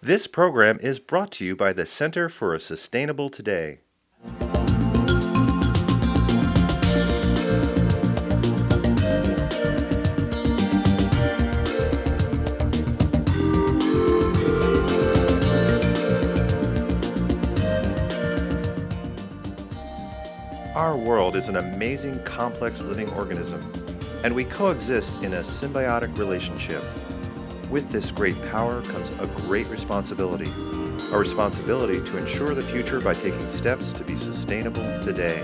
This program is brought to you by the Center for a Sustainable Today. Our world is an amazing, complex living organism, and we coexist in a symbiotic relationship. With this great power comes a great responsibility, a responsibility to ensure the future by taking steps to be sustainable today.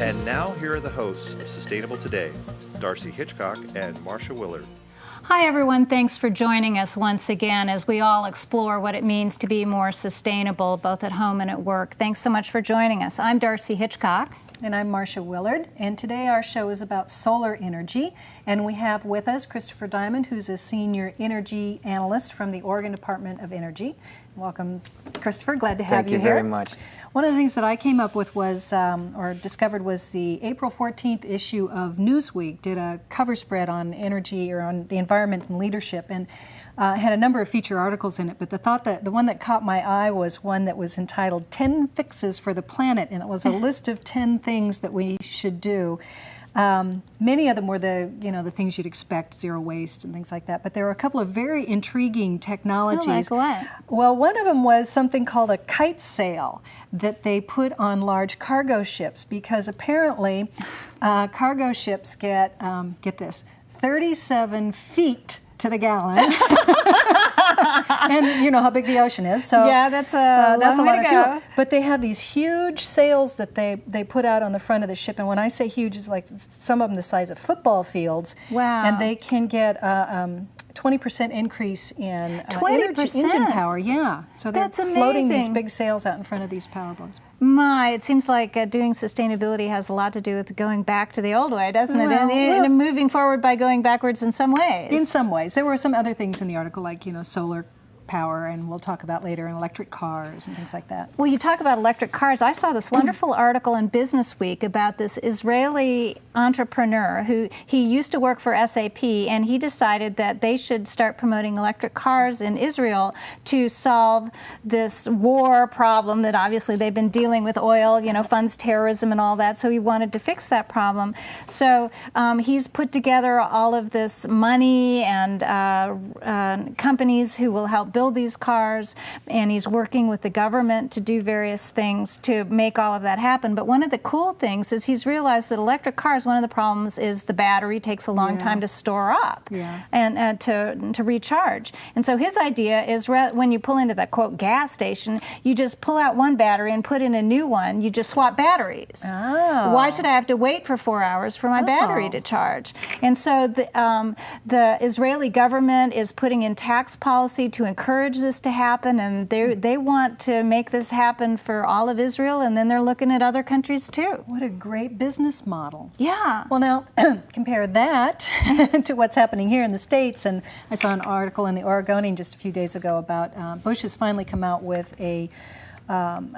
And now here are the hosts of Sustainable Today, Darcy Hitchcock and Marcia Willard. Hi everyone, thanks for joining us once again as we all explore what it means to be more sustainable both at home and at work. Thanks so much for joining us. I'm Darcy Hitchcock. And I'm Marcia Willard, and today our show is about solar energy, and we have with us Christopher Diamond, who's a senior energy analyst from the Oregon Department of Energy. Welcome, Christopher. Glad to have you here. Thank you very much. One of the things that I came up with was, or discovered, was the April 14th issue of Newsweek did a cover spread on energy or on the environment and leadership, and had a number of feature articles in it, but the one that caught my eye was one that was entitled 10 Fixes for the Planet, and it was a list of 10 things that we should do. Many of them were the things you'd expect, zero waste and things like that, but there were a couple of very intriguing technologies. Oh, like what? Well, one of them was something called a kite sail that they put on large cargo ships, because apparently cargo ships get this, 37 feet to the gallon. And you know how big the ocean is, so yeah, that's a lot of fuel. But they have these huge sails that they put out on the front of the ship, and when I say huge, it's like some of them the size of football fields. Wow! And they can get 20% increase in 20% engine power. Yeah, so they're That's floating these amazing. big sails out in front of these power boats. It seems like doing sustainability has a lot to do with going back to the old way, doesn't it? Well, And moving forward by going backwards in some ways. In some ways. There were some other things in the article, like, solar power, and we'll talk about later, and electric cars and things like that. Well, you talk about electric cars. I saw this wonderful article in Businessweek about this Israeli entrepreneur who he used to work for SAP, and he decided that they should start promoting electric cars in Israel to solve this war problem that obviously they've been dealing with oil, funds terrorism and all that. So he wanted to fix that problem. So he's put together all of this money and companies who will help build these cars, and he's working with the government to do various things to make all of that happen. But one of the cool things is he's realized that electric cars, one of the problems is the battery takes a long time to store up and to recharge. And so his idea is when you pull into that, quote, gas station, you just pull out one battery and put in a new one. You just swap batteries. Oh. Why should I have to wait for 4 hours for my battery to charge? And so the Israeli government is putting in tax policy to encourage this to happen, and they want to make this happen for all of Israel, and then they're looking at other countries too. What a great business model. Yeah. Well, now, compare that to what's happening here in the States, and I saw an article in the Oregonian just a few days ago about Bush has finally come out with a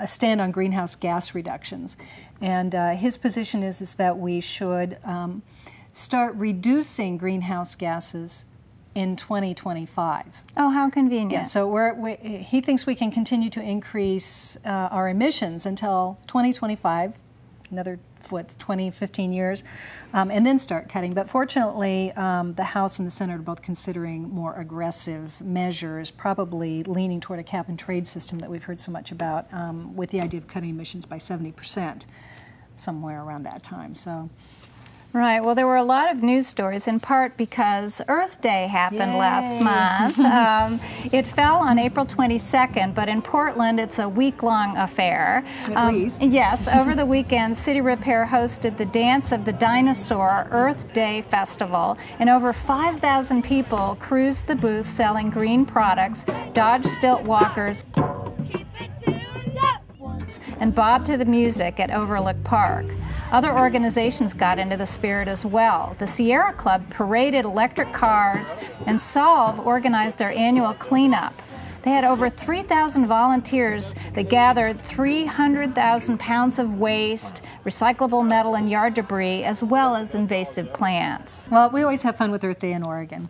stand on greenhouse gas reductions, and his position is that we should start reducing greenhouse gases in 2025. Oh, how convenient. Yeah, so he thinks we can continue to increase our emissions until 2025, another 20, 15 years, and then start cutting. But fortunately, the House and the Senate are both considering more aggressive measures, probably leaning toward a cap and trade system that we've heard so much about, with the idea of cutting emissions by 70% somewhere around that time. So. Right. Well, there were a lot of news stories, in part because Earth Day happened last month. It fell on April 22nd, but in Portland, it's a week-long affair. At least. Yes. Over the weekend, City Repair hosted the Dance of the Dinosaur Earth Day Festival, and over 5,000 people cruised the booth selling green products, Dodge stilt walkers, and bobbed to the music at Overlook Park. Other organizations got into the spirit as well. The Sierra Club paraded electric cars, and Solve organized their annual cleanup. They had over 3,000 volunteers that gathered 300,000 pounds of waste, recyclable metal and yard debris, as well as invasive plants. Well, we always have fun with Earth Day in Oregon.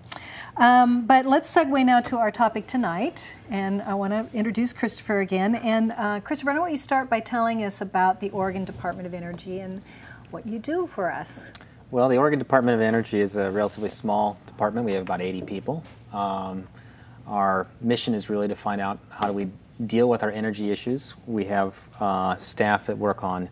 But let's segue now to our topic tonight. And I want to introduce Christopher again. And Christopher, I want you to start by telling us about the Oregon Department of Energy and what you do for us. Well, the Oregon Department of Energy is a relatively small department. We have about 80 people. Our mission is really to find out how do we deal with our energy issues. We have staff that work on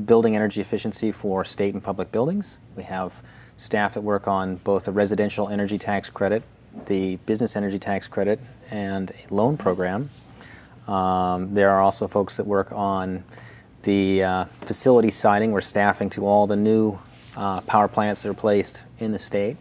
building energy efficiency for state and public buildings. We have staff that work on both the residential energy tax credit, the business energy tax credit, and a loan program. There are also folks that work on the facility siting. We're staffing to all the new power plants that are placed in the state.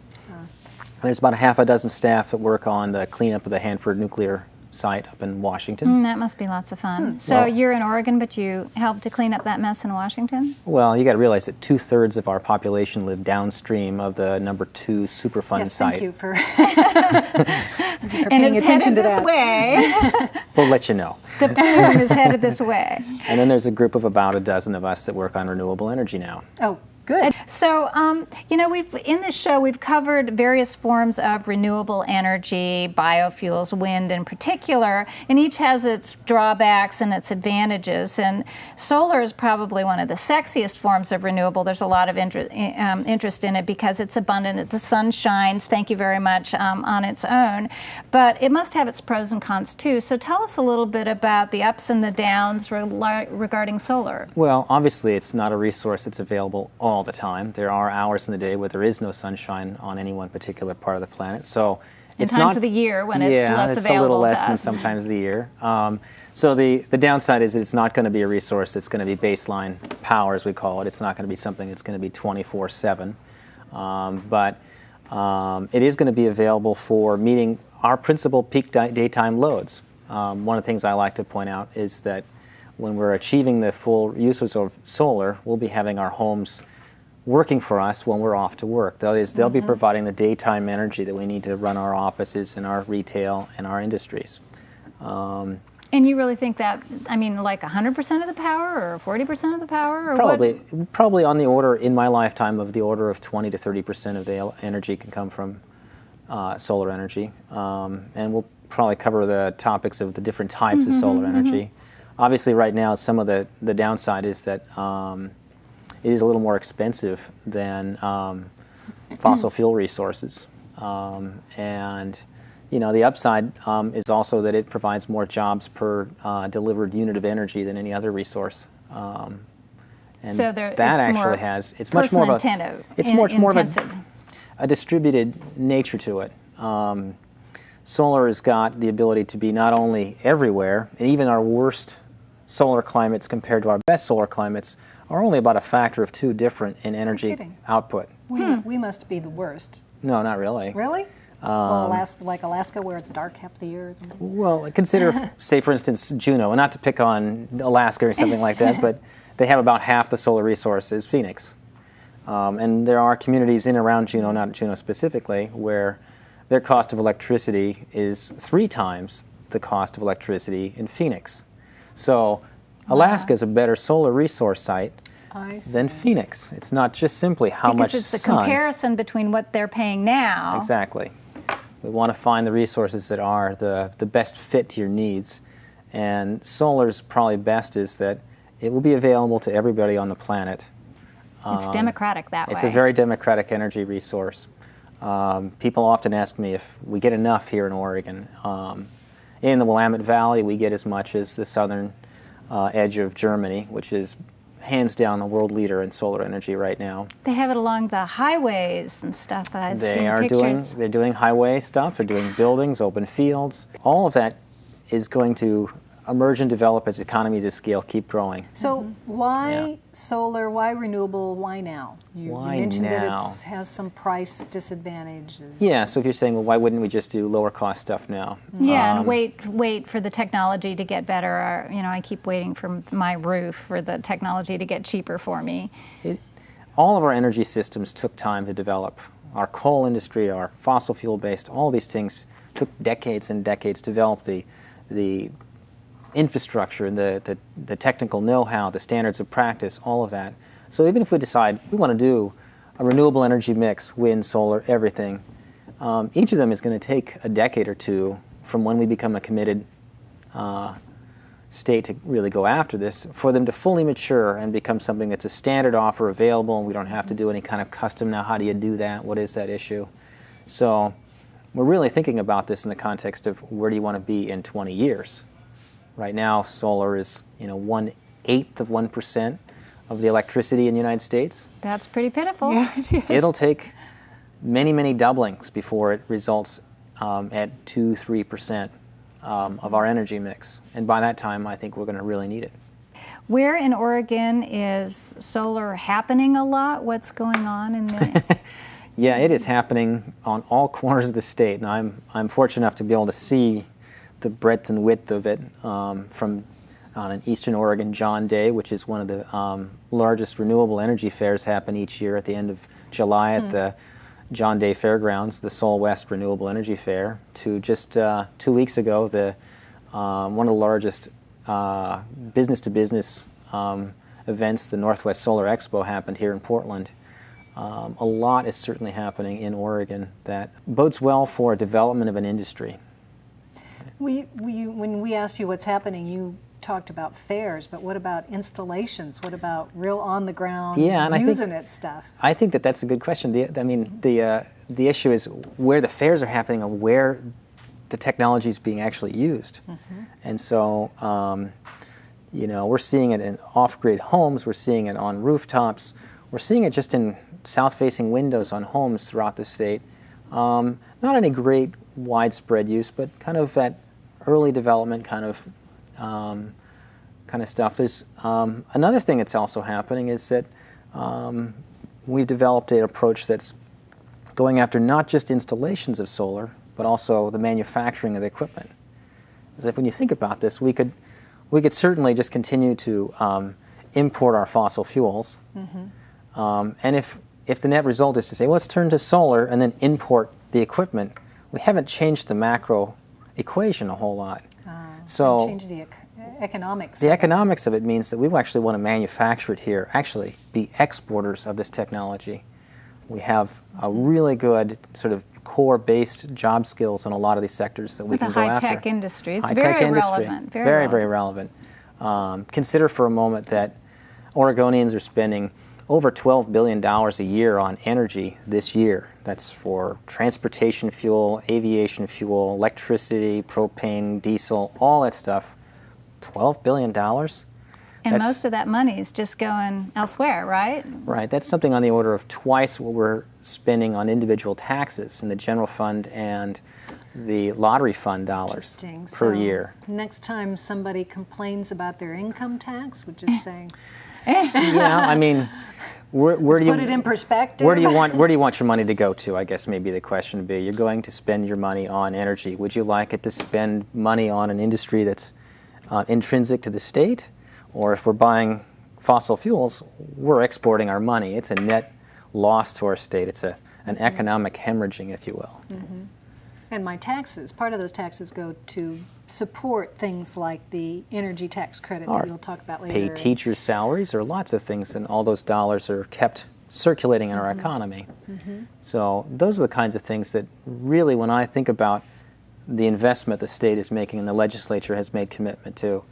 There's about a half a dozen staff that work on the cleanup of the Hanford nuclear site up in Washington. That must be lots of fun. So Well, you're in Oregon, but you helped to clean up that mess in Washington? Well, you got to realize that 2/3 of our population live downstream of the number 2 Superfund Yes, site. thank you for, And paying it's attention headed to this that. way. We'll let you know. The plume is headed this way. And then there's a group of about a dozen of us that work on renewable energy now. Oh, good. So, in this show, we've covered various forms of renewable energy, biofuels, wind in particular, and each has its drawbacks and its advantages. And solar is probably one of the sexiest forms of renewable. There's a lot of interest in it because it's abundant. The sun shines, thank you very much, on its own. But it must have its pros and cons, too. So tell us a little bit about the ups and the downs regarding solar. Well, obviously, it's not a resource that's available all the time. There are hours in the day where there is no sunshine on any one particular part of the planet. So it's times not of the year when it's less it's available a little to less than us. sometimes of the year. So the downside is that it's not going to be a resource that's going to be baseline power, as we call it. It's not going to be something that's going to be 24/7. But it is going to be available for meeting our principal peak daytime loads. One of the things I like to point out is that when we're achieving the full uses of solar, we'll be having our homes working for us when we're off to work. That is, they'll be providing the daytime energy that we need to run our offices and our retail and our industries. And you really think that, like 100% of the power or 40% of the power? Or Probably on the order, in my lifetime, of the order of 20 to 30% of the energy can come from solar energy. And we'll probably cover the topics of the different types of solar energy. Obviously, right now, some of the downside is that it is a little more expensive than fossil fuel resources. And the upside is also that it provides more jobs per delivered unit of energy than any other resource. And so that it's actually more has, it's much more of a distributed nature to it. Solar has got the ability to be not only everywhere, and even our worst solar climates compared to our best solar climates are only about a factor of 2 different in energy output. We must be the worst. No, not really. Really? Well, Alaska, where it's dark half the year. Well, consider, say, for instance, Juneau, and not to pick on Alaska or something like that, but they have about half the solar resource as Phoenix. And there are communities in and around Juneau, not Juneau specifically, where their cost of electricity is 3 times the cost of electricity in Phoenix. So Alaska is a better solar resource site than Phoenix. It's not just simply how much sun. Because it's the comparison between what they're paying now. Exactly. We want to find the resources that are the best fit to your needs. And solar's probably best is that it will be available to everybody on the planet. It's democratic that way. It's a very democratic energy resource. People often ask me if we get enough here in Oregon. In the Willamette Valley, we get as much as the southern edge of Germany, which is hands down the world leader in solar energy right now. They have it along the highways and stuff. I've seen pictures. They're doing highway stuff, they're doing buildings, open fields. All of that is going to emerge and develop as economies of scale keep growing. So why solar, why renewable, why now? You mentioned that it has some price disadvantage. Yeah, so if you're saying, well, why wouldn't we just do lower cost stuff now? Yeah, and wait for the technology to get better. Or, I keep waiting for my roof for the technology to get cheaper for me. All of our energy systems took time to develop. Our coal industry, our fossil fuel based, all these things took decades and decades to develop. The the infrastructure, and the technical know-how, the standards of practice, all of that. So even if we decide we want to do a renewable energy mix, wind, solar, everything, each of them is going to take a decade or two from when we become a committed state to really go after this, for them to fully mature and become something that's a standard offer available, and we don't have to do any kind of custom. Now, how do you do that? What is that issue? So we're really thinking about this in the context of where do you want to be in 20 years. Right now, solar is 1/8 of 1% of the electricity in the United States. That's pretty pitiful. Yeah, it is. It'll take many, many doublings before it results at 2-3% of our energy mix. And by that time, I think we're going to really need it. Where in Oregon is solar happening a lot? What's going on in the... Yeah, it is happening on all corners of the state, and I'm fortunate enough to be able to see the breadth and width of it from on an Eastern Oregon John Day, which is one of the largest renewable energy fairs happen each year at the end of July at the John Day Fairgrounds, the Sol West Renewable Energy Fair, to just 2 weeks ago, one of the largest business-to-business events, the Northwest Solar Expo, happened here in Portland. A lot is certainly happening in Oregon that bodes well for development of an industry. When we asked you what's happening, you talked about fairs, but what about installations? What about real on-the-ground using it stuff? I think that's a good question. The issue is where the fairs are happening and where the technology is being actually used. And so, we're seeing it in off-grid homes, we're seeing it on rooftops, we're seeing it just in south-facing windows on homes throughout the state. Not any great widespread use, but kind of that early development kind of stuff. There's another thing that's also happening is that we've developed an approach that's going after not just installations of solar, but also the manufacturing of the equipment. As if when you think about this, we could certainly just continue to import our fossil fuels, and if the net result is to say, well, let's turn to solar and then import the equipment, we haven't changed the macro equation a whole lot. So change the economics. The economics of it means that we actually want to manufacture it here, actually be exporters of this technology. We have a really good sort of core-based job skills in a lot of these sectors that we can go after. With a high-tech industry. It's high-tech very industry. relevant. Very relevant. Consider for a moment that Oregonians are spending over $12 billion a year on energy this year. That's for transportation fuel, aviation fuel, electricity, propane, diesel, all that stuff. $12 billion? And most of that money is just going elsewhere, right? Right. That's something on the order of twice what we're spending on individual taxes in the general fund and the lottery fund dollars per year. Next time somebody complains about their income tax, we're just saying... Yeah, I mean... Where do you put it in perspective? Where do you want your money to go to? I guess maybe the question would be: you're going to spend your money on energy. Would you like it to spend money on an industry that's intrinsic to the state, or if we're buying fossil fuels, we're exporting our money? It's a net loss to our state. It's an economic hemorrhaging, if you will. And my taxes, part of those taxes go to support things like the energy tax credit that you'll talk about later. Pay teachers' salaries. There are lots of things, and all those dollars are kept circulating in our economy. So those are the kinds of things that really, when I think about the investment the state is making and the legislature has made commitment to,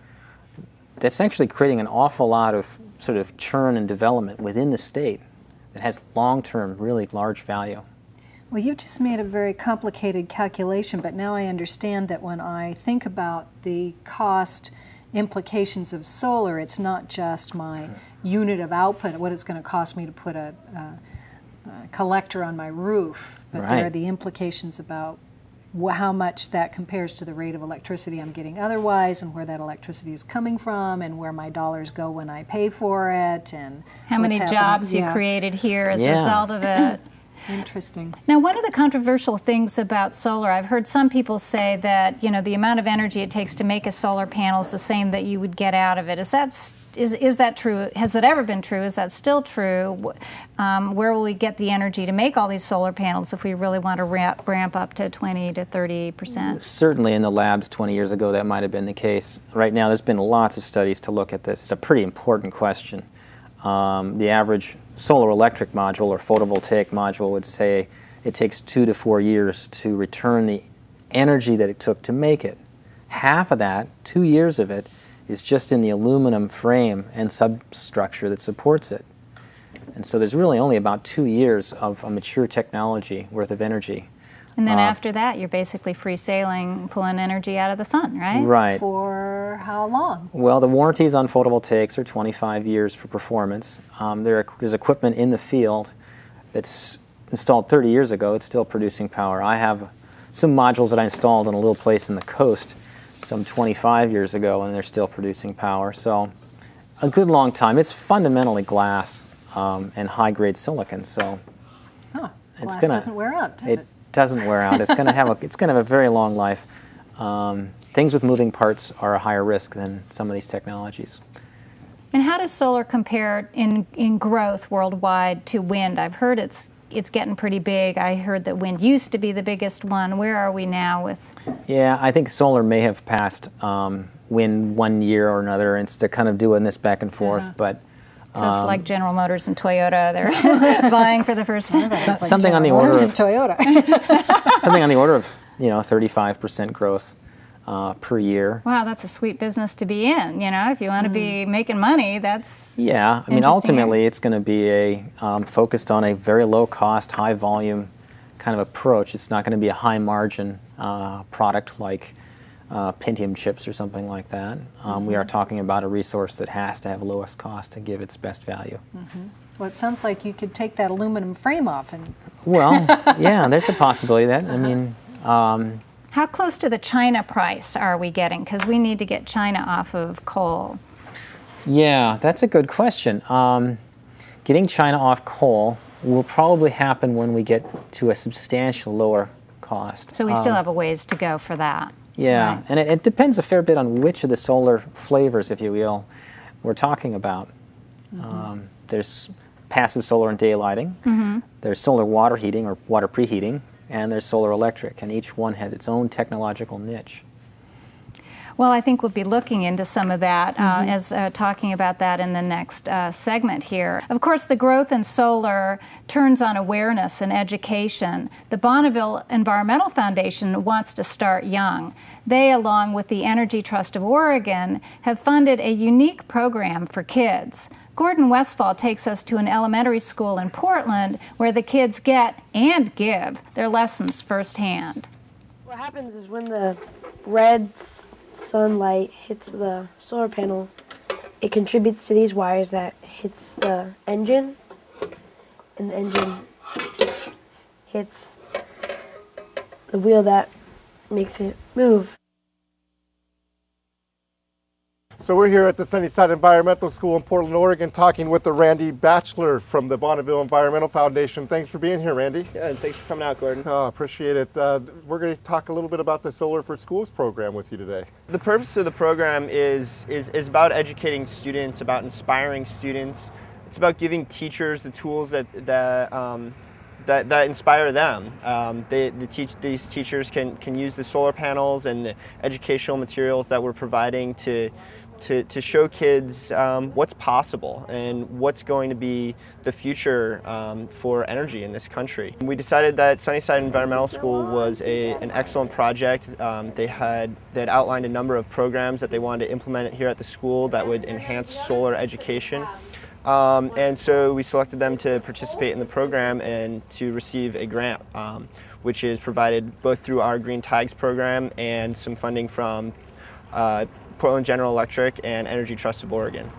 that's actually creating an awful lot of sort of churn and development within the state that has long-term, really large value. Well, you've just made a very complicated calculation, but now I understand that when I think about the cost implications of solar, it's not just my unit of output, what it's going to cost me to put a collector on my roof, but there are the implications about how much that compares to the rate of electricity I'm getting otherwise, and where that electricity is coming from, and where my dollars go when I pay for it, and how many jobs you created here as a result of it. Interesting. Now, one of the controversial things about solar, I've heard some people say that, you know, the amount of energy it takes to make a solar panel is the same that you would get out of it. Is that true? Has it ever been true? Is that still true? Where will we get the energy to make all these solar panels if we really want to ramp up to 20 to 30%? Certainly in the labs 20 years ago that might have been the case. Right now there's been lots of studies to look at this. It's a pretty important question. The average solar electric module or photovoltaic module would say it takes 2 to 4 years to return the energy that it took to make it. Half of that, 2 years of it, is just in the aluminum frame and substructure that supports it. And so there's really only about 2 years of a mature technology worth of energy. And then after that, you're basically free sailing, pulling energy out of the sun, right? Right. For how long? Well, the warranties on photovoltaics are 25 years for performance. There's equipment in the field that's installed 30 years ago. It's still producing power. I have some modules that I installed in a little place in the coast some 25 years ago, and they're still producing power. So a good long time. It's fundamentally glass and high-grade silicon. So Glass doesn't wear out, does it? Doesn't wear out. It's going to have a very long life. Things with moving parts are a higher risk than some of these technologies. And how does solar compare in growth worldwide to wind? I've heard it's getting pretty big. I heard that wind used to be the biggest one. Where are we now with? Yeah, I think solar may have passed wind 1 year or another. It's they're kind of doing this back and forth, but. So it's like General Motors and Toyota. They're vying for the first time. Something on the order of Toyota. something on the order of 35% growth per year. Wow, that's a sweet business to be in. You know, if you want to be making money, that's yeah. I mean, ultimately, it's going to be focused on a very low cost, high volume kind of approach. It's not going to be a high margin product like Pentium chips or something like that. We are talking about a resource that has to have lowest cost to give its best value. Well, it sounds like you could take that aluminum frame off and. Well, yeah, there's a possibility of that. I mean, how close to the China price are we getting? Because we need to get China off of coal. yeah, that's a good question. Getting China off coal will probably happen when we get to a substantial lower cost. So we still have a ways to go for that. Yeah, Right. and it depends a fair bit on which of the solar flavors, if you will, we're talking about. There's passive solar and daylighting. There's solar water heating or water preheating, and there's solar electric, and each one has its own technological niche. Well, I think we'll be looking into some of that as talking about that in the next segment here. Of course, the growth in solar turns on awareness and education. The Bonneville Environmental Foundation wants to start young. They, along with the Energy Trust of Oregon, have funded a unique program for kids. Gordon Westfall takes us to an elementary school in Portland where the kids get and give their lessons firsthand. What happens is when the red sunlight hits the solar panel, it contributes to these wires that hits the engine, and the engine hits the wheel that makes it move. So we're here at the Sunnyside Environmental School in Portland, Oregon, talking with the Randy Batchelor from the Bonneville Environmental Foundation. Thanks for being here, Randy. Yeah, and thanks for coming out, Gordon. Oh, appreciate it. We're going to talk a little bit about the Solar for Schools program with you today. The purpose of the program is about educating students, about inspiring students. It's about giving teachers the tools that inspire them. These teachers can use the solar panels and the educational materials that we're providing to show kids what's possible and what's going to be the future for energy in this country. We decided that Sunnyside Environmental School was an excellent project. They had outlined a number of programs that they wanted to implement here at the school that would enhance solar education. And so we selected them to participate in the program and to receive a grant, which is provided both through our Green Tags program and some funding from Portland General Electric and Energy Trust of Oregon.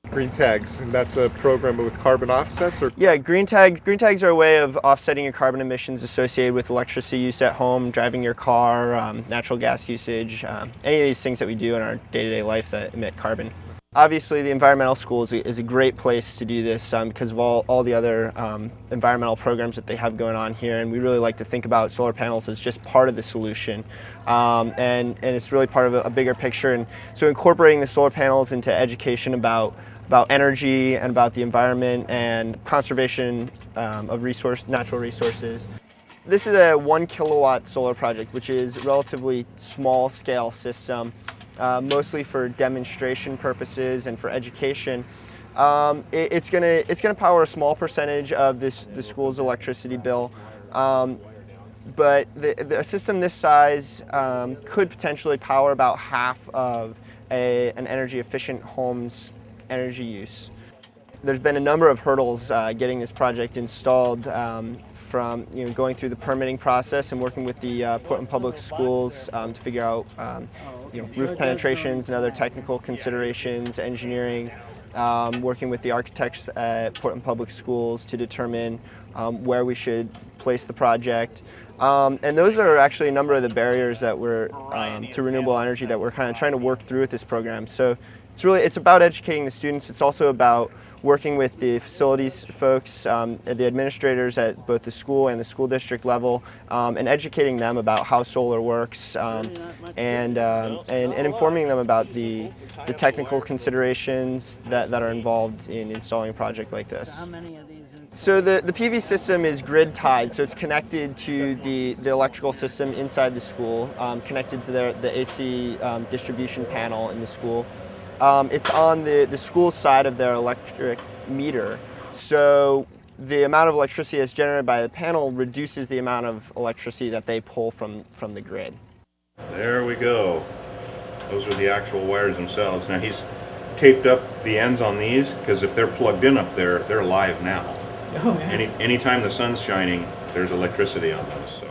Green Tags, and that's a program with carbon offsets? Or? Yeah, Green Tags are a way of offsetting your carbon emissions associated with electricity use at home, driving your car, natural gas usage, any of these things that we do in our day-to-day life that emit carbon. Obviously, the environmental school is a great place to do this because of all the other environmental programs that they have going on here, and we really like to think about solar panels as just part of the solution, and it's really part of a bigger picture. And so incorporating the solar panels into education about energy and about the environment and conservation of natural resources. This is a 1 kilowatt solar project, which is a relatively small scale system, mostly for demonstration purposes and for education. It's gonna power a small percentage of the school's electricity bill, but a system this size could potentially power about half of an energy efficient home's energy use. There's been a number of hurdles getting this project installed, from going through the permitting process and working with the Portland Public Schools to figure out roof penetrations and other technical considerations, engineering, working with the architects at Portland Public Schools to determine where we should place the project. And those are actually a number of the barriers that we're to renewable energy that we're kind of trying to work through with this program. So it's about educating the students. It's also about working with the facilities folks, the administrators at both the school and the school district level, and educating them about how solar works, and informing them about the technical considerations that are involved in installing a project like this. So the PV system is grid tied, so it's connected to the electrical system inside the school, connected to the AC distribution panel in the school. It's on the school side of their electric meter, so the amount of electricity that's generated by the panel reduces the amount of electricity that they pull from the grid. There we go. Those are the actual wires themselves. Now he's taped up the ends on these because if they're plugged in up there, they're live now. Oh, yeah. Anytime the sun's shining, there's electricity on those.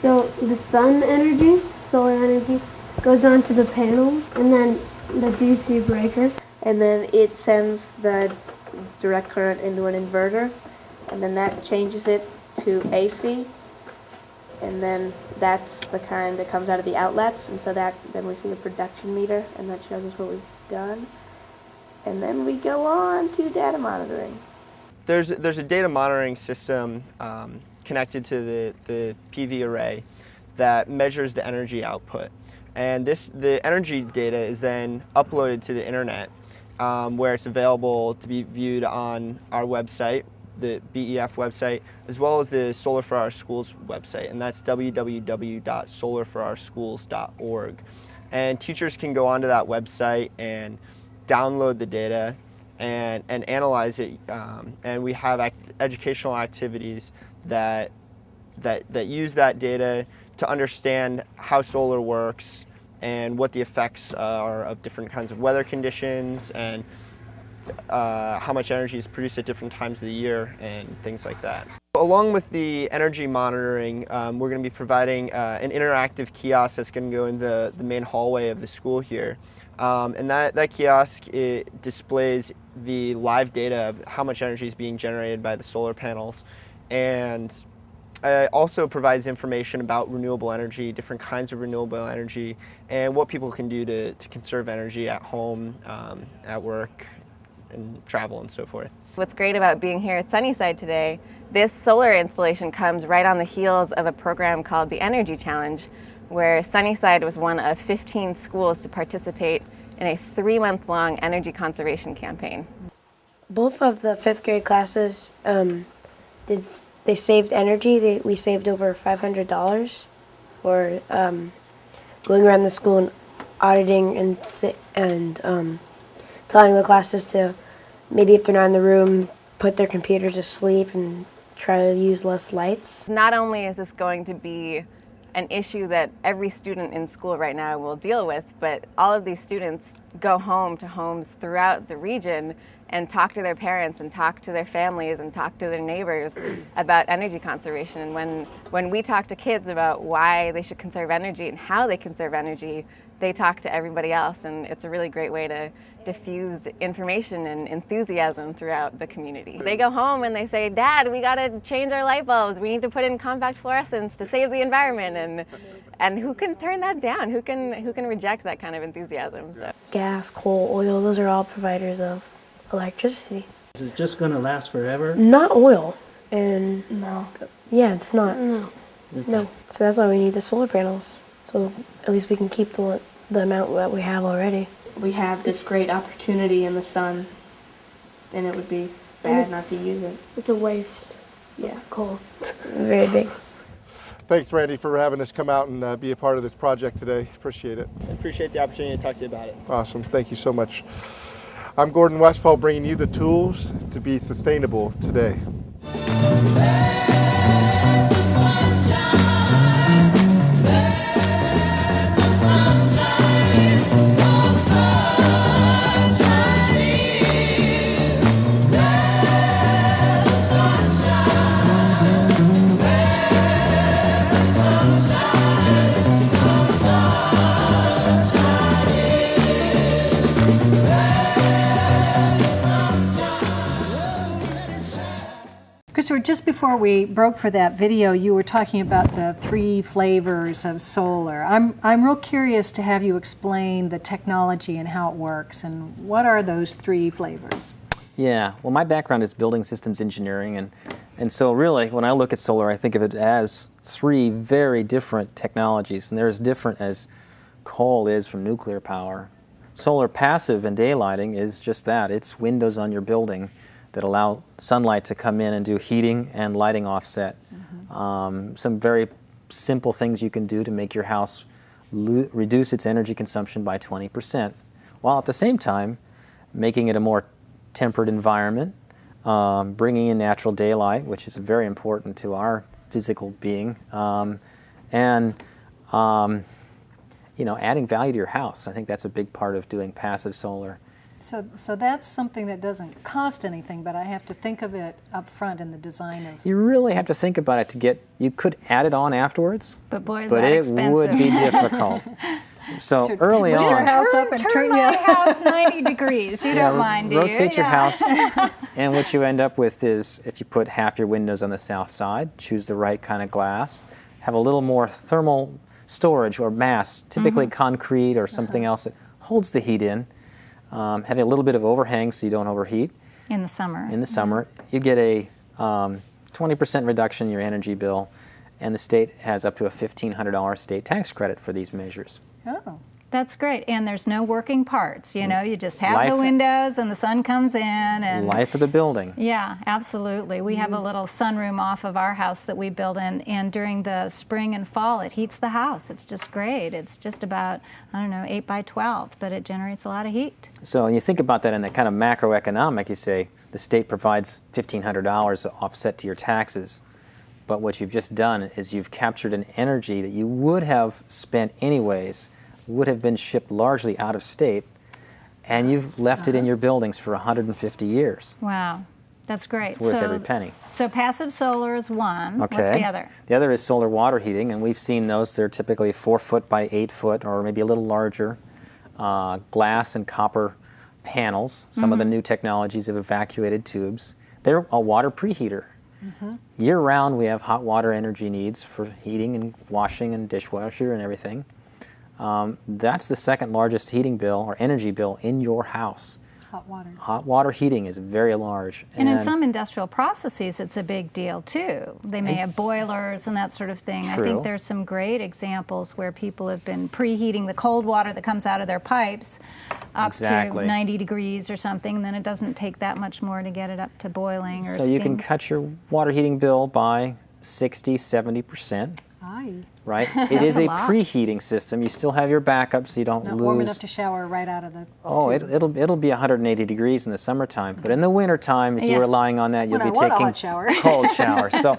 So the sun energy, solar energy, goes onto the panels, and then the DC breaker, and then it sends the direct current into an inverter, and then that changes it to AC, and then that's the kind that comes out of the outlets, and so then we see the production meter, and that shows us what we've done, and then we go on to data monitoring. There's a data monitoring system connected to the PV array that measures the energy output. And the energy data is then uploaded to the internet, where it's available to be viewed on our website, the BEF website, as well as the Solar for Our Schools website, and that's www.solarforOurschools.org. And teachers can go onto that website and download the data and analyze it, and we have educational activities that use that data to understand how solar works and what the effects are of different kinds of weather conditions and how much energy is produced at different times of the year and things like that. Along with the energy monitoring, we're going to be providing an interactive kiosk that's going to go in the main hallway of the school here. And that kiosk, it displays the live data of how much energy is being generated by the solar panels, and also provides information about renewable energy, different kinds of renewable energy, and what people can do to conserve energy at home, at work, and travel and so forth. What's great about being here at Sunnyside today, this solar installation comes right on the heels of a program called the Energy Challenge, where Sunnyside was one of 15 schools to participate in a 3-month-long energy conservation campaign. Both of the 5th grade classes, they saved energy. We saved over $500 for going around the school and auditing and telling the classes to, maybe if they're not in the room, put their computer to sleep and try to use less lights. Not only is this going to be an issue that every student in school right now will deal with, but all of these students go home to homes throughout the region and talk to their parents and talk to their families and talk to their neighbors about energy conservation. And when we talk to kids about why they should conserve energy and how they conserve energy, they talk to everybody else, and it's a really great way to diffuse information and enthusiasm throughout the community. They go home and they say, "Dad, we gotta change our light bulbs. We need to put in compact fluorescents to save the environment." And who can turn that down? Who can reject that kind of enthusiasm? So. Gas, coal, oil, those are all providers of electricity. Is it just going to last forever? Not oil. And no. Yeah, it's not. No. No. So that's why we need the solar panels. So at least we can keep the amount that we have already. We have this great opportunity in the sun, and it would be bad not to use it. It's a waste. Yeah. Coal. Very big. Thanks, Randy, for having us come out and be a part of this project today. Appreciate it. I appreciate the opportunity to talk to you about it. Awesome. Thank you so much. I'm Gordon Westfall, bringing you the tools to be sustainable today. Christopher, just before we broke for that video, you were talking about the 3 flavors of solar. I'm real curious to have you explain the technology and how it works, and what are those 3 flavors? Yeah, well, my background is building systems engineering, and so really when I look at solar, I think of it as 3 very different technologies, and they're as different as coal is from nuclear power. Solar passive and daylighting is just that. It's windows on your building that allow sunlight to come in and do heating and lighting offset. Some very simple things you can do to make your house reduce its energy consumption by 20%, while at the same time making it a more tempered environment, bringing in natural daylight, which is very important to our physical being, and you know, adding value to your house. I think that's a big part of doing passive solar. So that's something that doesn't cost anything, but I have to think of it up front in the design of... You really have to think about it to get, you could add it on afterwards, But boy, is but that it expensive. would be difficult. So early Lift on, your house up and Turn my house 90 degrees. You don't mind, do you? rotate your Yeah. house, and what you end up with is, if you put half your windows on the south side, choose the right kind of glass, have a little more thermal storage or mass, typically concrete or something else that holds the heat in, having a little bit of overhang so you don't overheat. In the summer. In the summer, you get a 20% reduction in your energy bill, and the state has up to a $1,500 state tax credit for these measures. Oh. That's great. And there's no working parts, you know, you just have the Life- windows and the sun comes in and... Life of the building. Yeah, absolutely. We have a little sunroom off of our house that we build in, and during the spring and fall, it heats the house. It's just great. It's just about, I don't know, 8 by 12, but it generates a lot of heat. So when you think about that in that kind of macroeconomic, you say the state provides $1,500 to offset to your taxes. But what you've just done is you've captured an energy that you would have spent anyways, would have been shipped largely out of state, and you've left it in your buildings for 150 years. Wow, that's great. It's worth every penny. So passive solar is one. Okay. What's the other? The other is solar water heating, and we've seen those. They're typically 4 foot by 8 foot, or maybe a little larger. Glass and copper panels. Some of the new technologies have evacuated tubes. They're a water preheater. Year-round, we have hot water energy needs for heating and washing and dishwasher and everything. That's the second largest heating bill or energy bill in your house. Hot water. Hot water heating is very large. And in some industrial processes, it's a big deal too. They may have boilers and that sort of thing. I True. think there's some great examples where people have been preheating the cold water that comes out of their pipes up Exactly. to 90 degrees or something, and then it doesn't take that much more to get it up to boiling or So you can steam. cut your water heating bill by 60, 70%. Aye. Right? It is a a lot. preheating system. You still have your backup so you don't Not lose. warm enough to shower right out of the Oh, tube. it'll be 180 degrees in the summertime, but in the wintertime, if Yeah. you're relying on that, you'll When be I want a taking hot shower. cold showers. So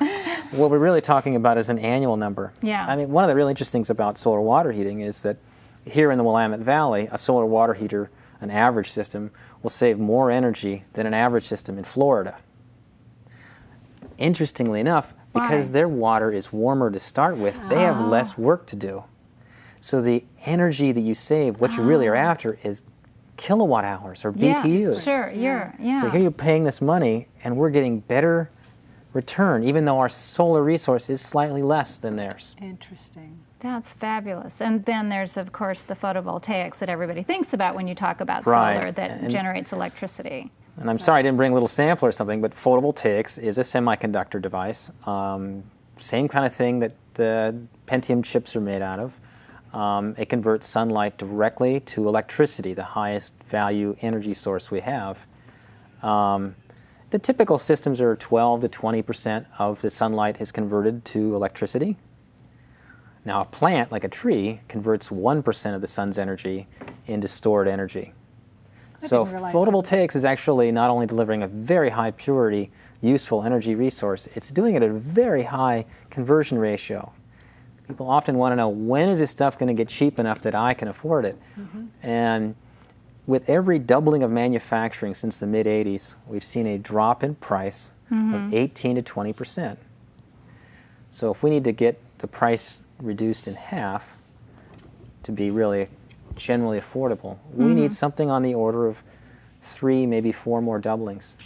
what we're really talking about is an annual number. Yeah. I mean, one of the really interesting things about solar water heating is that here in the Willamette Valley, a solar water heater, an average system, will will save more energy than an average system in Florida. Interestingly enough, because their water is warmer to start with, they have less work to do. So the energy that you save, what you really are after is kilowatt hours or BTUs. Sure, So here you're paying this money and we're getting better return, even though our solar resource is slightly less than theirs. Interesting. That's fabulous. And then there's, of course, the photovoltaics that everybody thinks about when you talk about solar that generates electricity. And I'm sorry I didn't bring a little sample or something, but photovoltaics is a semiconductor device. Same kind of thing that the Pentium chips are made out of. It converts sunlight directly to electricity, the highest value energy source we have. The typical systems are 12 to 20% of the sunlight is converted to electricity. Now a plant, like a tree, converts 1% of the sun's energy into stored energy. So photovoltaics is actually not only delivering a very high purity, useful energy resource, it's doing it at a very high conversion ratio. People often want to know, when is this stuff going to get cheap enough that I can afford it? And with every doubling of manufacturing since the mid-'80s, we've seen a drop in price of 18 to 20%. So if we need to get the price reduced in half to be really generally affordable, we need something on the order of 3, maybe 4 more doublings.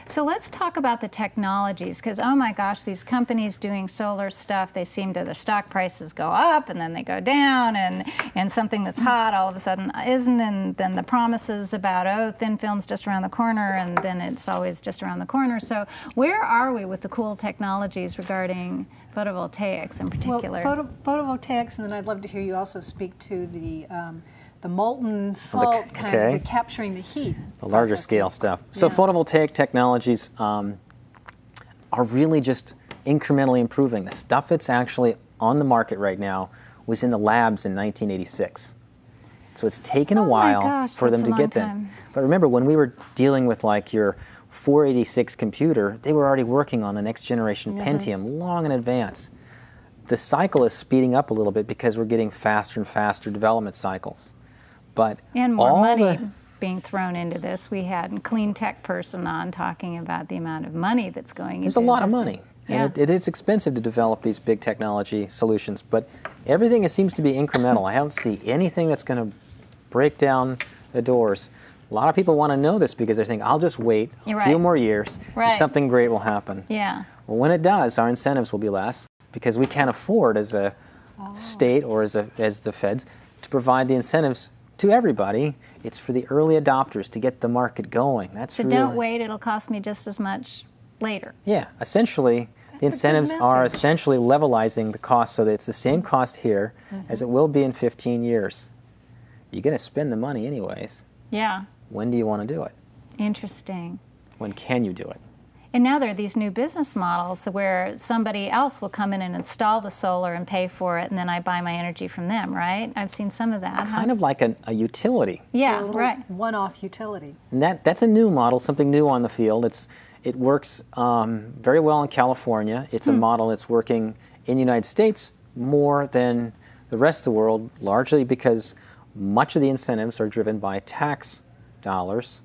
So let's talk about the technologies, because oh my gosh, these companies doing solar stuff, they seem to, the stock prices go up and then they go down, and something that's hot all of a sudden isn't, and then the promises about, oh, thin film's just around the corner, and then it's always just around the corner. So where are we with the cool technologies regarding photovoltaics in particular? Well, photovoltaics, and then I'd love to hear you also speak to the molten salt, the capturing the heat. The larger scale stuff. So photovoltaic technologies are really just incrementally improving. The stuff that's actually on the market right now was in the labs in 1986. So it's taken a while for them to get them. But remember, when we were dealing with like your 486 computer, they were already working on the next generation Pentium long in advance. The cycle is speeding up a little bit because we're getting faster and faster development cycles. But and more money being thrown into this. We had a clean tech person on talking about the amount of money that's going into There's a lot of money. And it is expensive to develop these big technology solutions, but everything seems to be incremental. I don't see anything that's going to break down the doors. A lot of people want to know this because they think, I'll just wait a few more years and something great will happen. Well, when it does, our incentives will be less because we can't afford as a state or as the feds to provide the incentives to everybody. It's for the early adopters to get the market going. That's so really, don't wait, it'll cost me just as much later. Yeah, essentially, the incentives are essentially levelizing the cost so that it's the same cost here as it will be in 15 years. You're going to spend the money anyways. When do you want to do it? Interesting. When can you do it? And now there are these new business models where somebody else will come in and install the solar and pay for it, and then I buy my energy from them, right? I've seen some of that. Kind of like a utility. One-off utility. And that's a new model, something new on the field. It works very well in California. It's a model that's working in the United States more than the rest of the world, largely because much of the incentives are driven by tax dollars,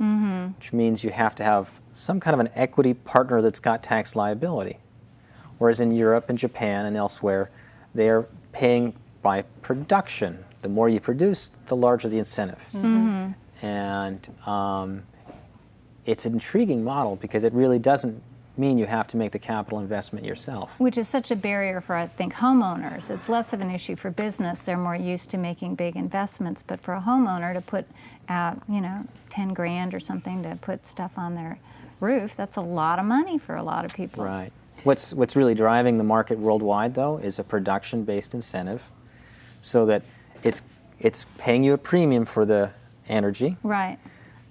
which means you have to have some kind of an equity partner that's got tax liability. Whereas in Europe and Japan and elsewhere, they're paying by production. The more you produce, the larger the incentive. And it's an intriguing model because it really doesn't mean you have to make the capital investment yourself. Which is such a barrier for, I think, homeowners. It's less of an issue for business. They're more used to making big investments. But for a homeowner to put out, 10 grand or something to put stuff on their roof, that's a lot of money for a lot of people. Right. What's really driving the market worldwide, though, is a production-based incentive so that it's paying you a premium for the energy. Right.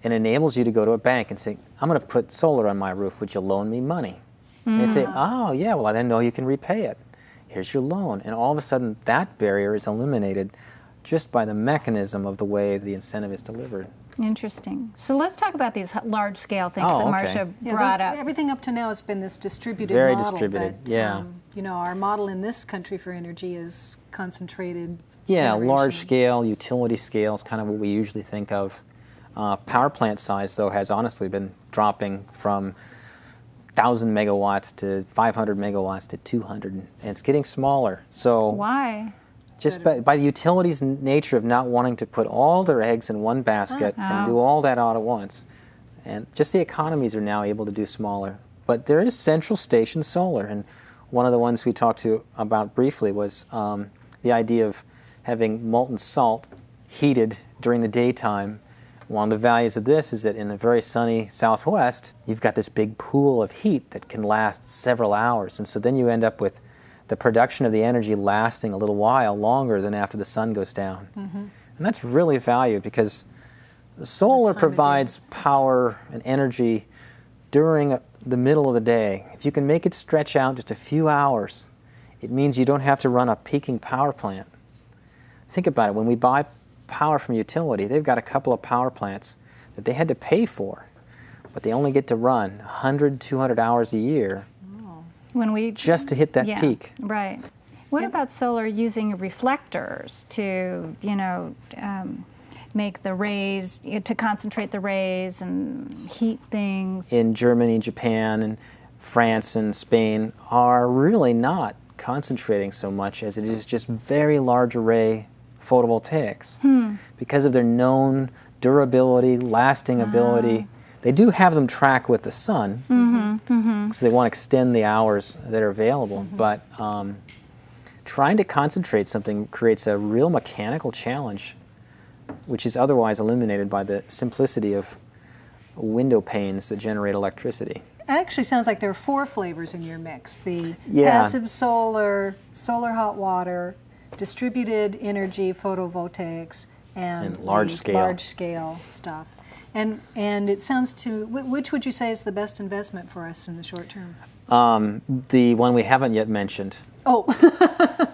And enables you to go to a bank and say, I'm going to put solar on my roof. Would you loan me money? And they'd say, oh, yeah, well, I didn't know you can repay it. Here's your loan. And all of a sudden, that barrier is eliminated just by the mechanism of the way the incentive is delivered. Interesting. So let's talk about these large-scale things that Marcia brought up. Everything up to now has been this distributed model. Very distributed, but, our model in this country for energy is concentrated. Yeah, large-scale, utility scale is kind of what we usually think of. Power plant size, though, has honestly been dropping from 1,000 megawatts to 500 megawatts to 200, and it's getting smaller. So why? Just by the utility's nature of not wanting to put all their eggs in one basket and do all that all at once. And just the economies are now able to do smaller. But there is central station solar, and one of the ones we talked about briefly was the idea of having molten salt heated during the daytime. One of the values of this is that in the very sunny southwest, you've got this big pool of heat that can last several hours. And so then you end up with the production of the energy lasting a little while longer than after the sun goes down. And that's really valued because the solar provides power and energy during the middle of the day. If you can make it stretch out just a few hours, it means you don't have to run a peaking power plant. Think about it. When we buy power from utility, they've got a couple of power plants that they had to pay for, but they only get to run 100, 200 hours a year just to hit that peak. Right. What about solar using reflectors to, make the rays, to concentrate the rays and heat things? In Germany, Japan, and France and Spain are really not concentrating so much as it is just very large array photovoltaics. Because of their known durability, lasting ability, they do have them track with the sun, so they want to extend the hours that are available. But trying to concentrate something creates a real mechanical challenge, which is otherwise eliminated by the simplicity of window panes that generate electricity. It actually sounds like there are 4 flavors in your mix. The passive solar, solar hot water, distributed energy photovoltaics, and large scale stuff. And it sounds which would you say is the best investment for us in the short term? The one we haven't yet mentioned. Oh.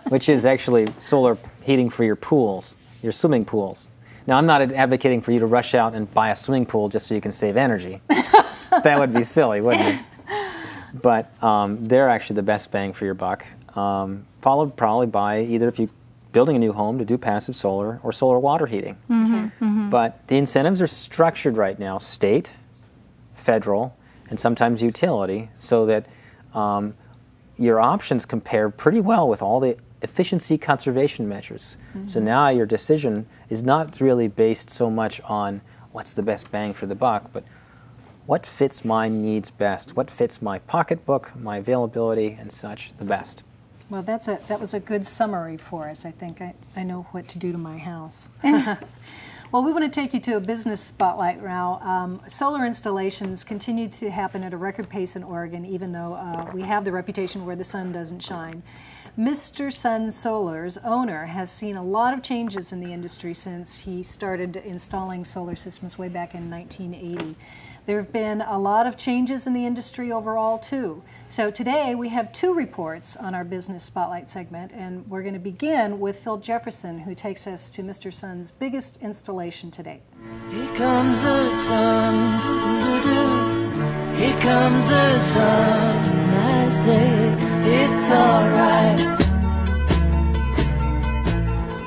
Which is actually solar heating for your pools, your swimming pools. Now, I'm not advocating for you to rush out and buy a swimming pool just so you can save energy. That would be silly, wouldn't it? But they're actually the best bang for your buck. Followed probably by either if you're building a new home to do passive solar or solar water heating. But the incentives are structured right now, state, federal, and sometimes utility, so that your options compare pretty well with all the efficiency conservation measures. So now your decision is not really based so much on what's the best bang for the buck, but what fits my needs best, what fits my pocketbook, my availability, and such the best. Well, that was a good summary for us. I think I know what to do to my house. Well, we want to take you to a business spotlight now. Solar installations continue to happen at a record pace in Oregon, even though we have the reputation where the sun doesn't shine. Mr. Sun Solar's owner has seen a lot of changes in the industry since he started installing solar systems way back in 1980. There have been a lot of changes in the industry overall, too. So today we have 2 reports on our Business Spotlight segment, and we're going to begin with Phil Jefferson, who takes us to Mr. Sun's biggest installation to date. Here comes the sun, doo-doo-doo. Here comes the sun, I say it's all right.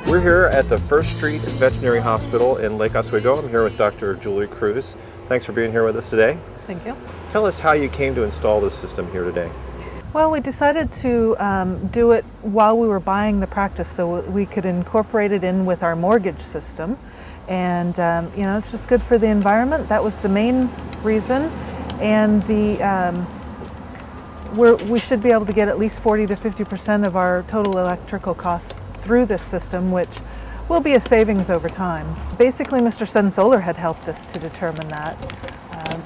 We're here at the First Street Veterinary Hospital in Lake Oswego. I'm here with Dr. Julie Cruz. Thanks for being here with us today. Thank you. Tell us how you came to install this system here today. Well, we decided to do it while we were buying the practice so we could incorporate it in with our mortgage system. And, it's just good for the environment. That was the main reason. And we should be able to get at least 40 to 50% of our total electrical costs through this system, which will be a savings over time. Basically, Mr. Sun Solar had helped us to determine that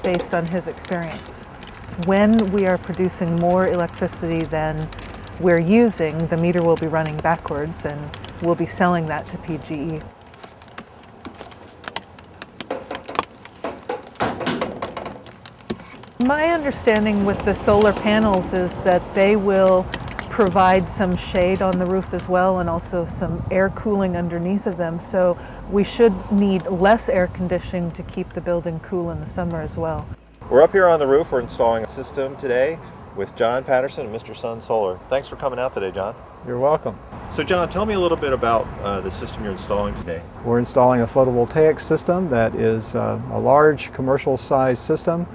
based on his experience. When we are producing more electricity than we're using, the meter will be running backwards and we'll be selling that to PGE. My understanding with the solar panels is that they will provide some shade on the roof as well and also some air cooling underneath of them. So we should need less air conditioning to keep the building cool in the summer as well. We're up here on the roof. We're installing a system today. with John Patterson and Mr. Sun Solar. Thanks for coming out today, John. You're welcome. So John, tell me a little bit about the system you're installing today. We're installing a photovoltaic system that is a large commercial size system,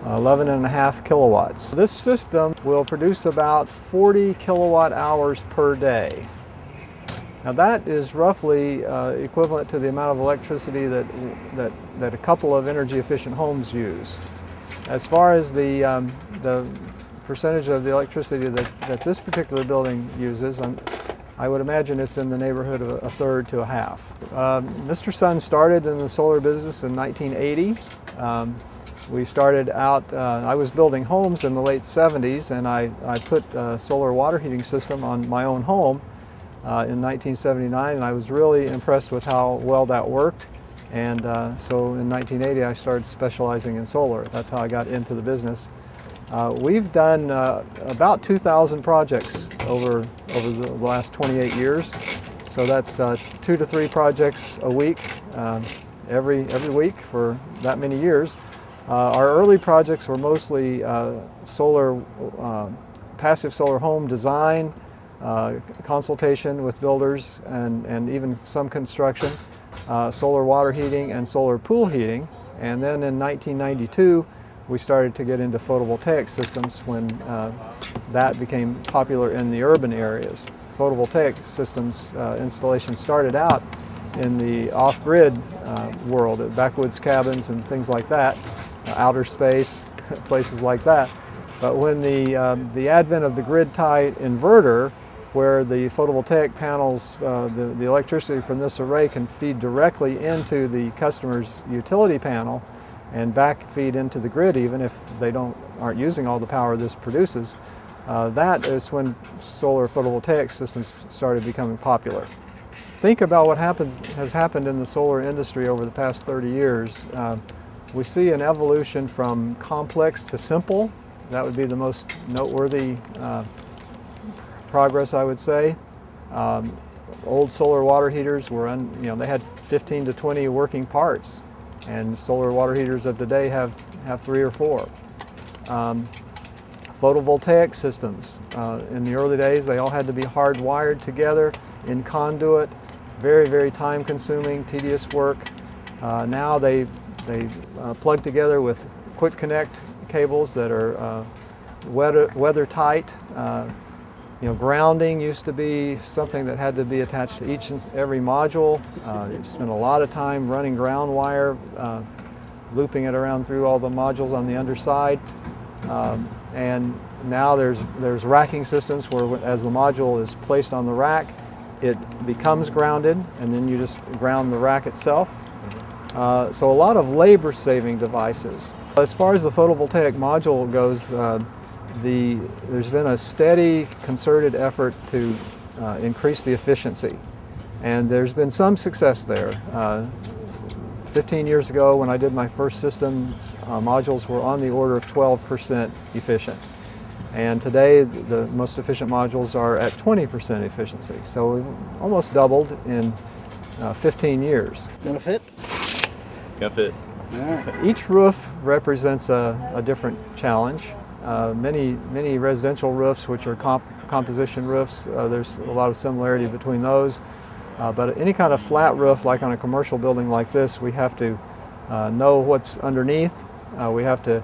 11.5 kilowatts. This system will produce about 40 kilowatt hours per day. Now that is roughly equivalent to the amount of electricity that a couple of energy efficient homes use. As far as the percentage of the electricity that this particular building uses, I would imagine it's in the neighborhood of a third to a half. Mr. Sun started in the solar business in 1980. We started out, I was building homes in the late 70s, and I put a solar water heating system on my own home in 1979, and I was really impressed with how well that worked. And so in 1980 I started specializing in solar. That's how I got into the business. We've done about 2,000 projects over the last 28 years. So that's 2 to 3 projects a week, every week for that many years. Our early projects were mostly solar, passive solar home design, consultation with builders, and even some construction, solar water heating and solar pool heating. And then in 1992, we started to get into photovoltaic systems when that became popular in the urban areas. Photovoltaic systems installation started out in the off-grid world, at backwoods cabins and things like that, outer space, places like that. But when the advent of the grid tie inverter, where the photovoltaic panels, the electricity from this array can feed directly into the customer's utility panel and back feed into the grid even if they aren't using all the power this produces, that is when solar photovoltaic systems started becoming popular. Think about what has happened in the solar industry over the past 30 years. We see an evolution from complex to simple. That would be the most noteworthy progress, I would say. Old solar water heaters were, they had 15 to 20 working parts, and solar water heaters of today have 3 or 4. Photovoltaic systems, in the early days, they all had to be hardwired together in conduit, very, very time-consuming, tedious work. Now they plug together with quick connect cables that are weather tight. Grounding used to be something that had to be attached to each and every module. You spent a lot of time running ground wire, looping it around through all the modules on the underside. And now there's racking systems where as the module is placed on the rack, it becomes grounded, and then you just ground the rack itself. So a lot of labor-saving devices. As far as the photovoltaic module goes, there's been a steady, concerted effort to increase the efficiency, and there's been some success there. 15 years ago, when I did my first systems, modules were on the order of 12% efficient, and today the most efficient modules are at 20% efficiency. So we've almost doubled in 15 years. Gonna fit? Gonna fit. Yeah. Each roof represents a different challenge. Many residential roofs, which are composition roofs, there's a lot of similarity between those. But any kind of flat roof, like on a commercial building like this, we have to know what's underneath. We have to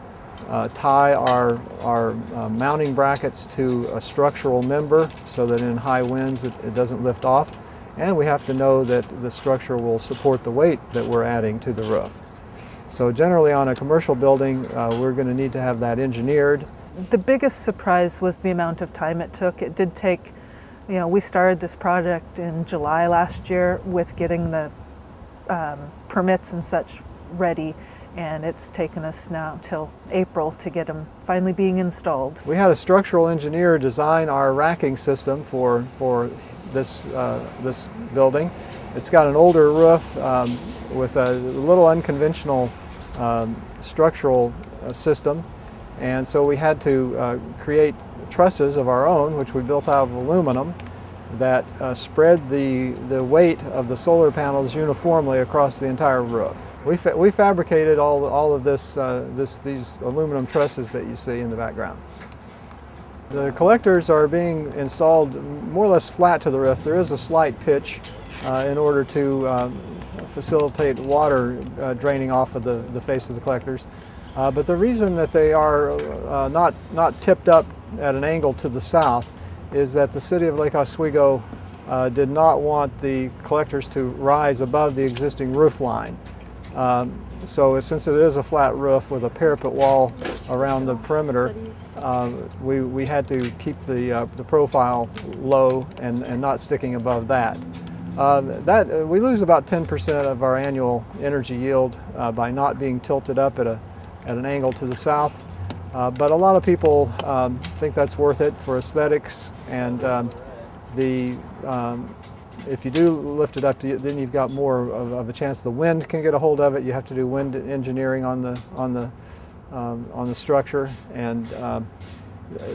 tie our mounting brackets to a structural member so that in high winds it doesn't lift off. And we have to know that the structure will support the weight that we're adding to the roof. So generally on a commercial building, we're going to need to have that engineered. The biggest surprise was the amount of time it took. It did take, we started this project in July last year with getting the permits and such ready, and it's taken us now till April to get them finally being installed. We had a structural engineer design our racking system for this building. It's got an older roof with a little unconventional structural system, and so we had to create trusses of our own, which we built out of aluminum, that spread the weight of the solar panels uniformly across the entire roof. We fabricated all of these aluminum trusses that you see in the background. The collectors are being installed more or less flat to the roof. There is a slight pitch in order to facilitate water draining off of the face of the collectors. But the reason that they are not tipped up at an angle to the south is that the city of Lake Oswego did not want the collectors to rise above the existing roof line. So since it is a flat roof with a parapet wall around the perimeter, we had to keep the profile low and not sticking above that. We lose about 10% of our annual energy yield by not being tilted up at an angle to the south. But a lot of people think that's worth it for aesthetics, and if you do lift it up, then you've got more of a chance the wind can get a hold of it. You have to do wind engineering on the structure, and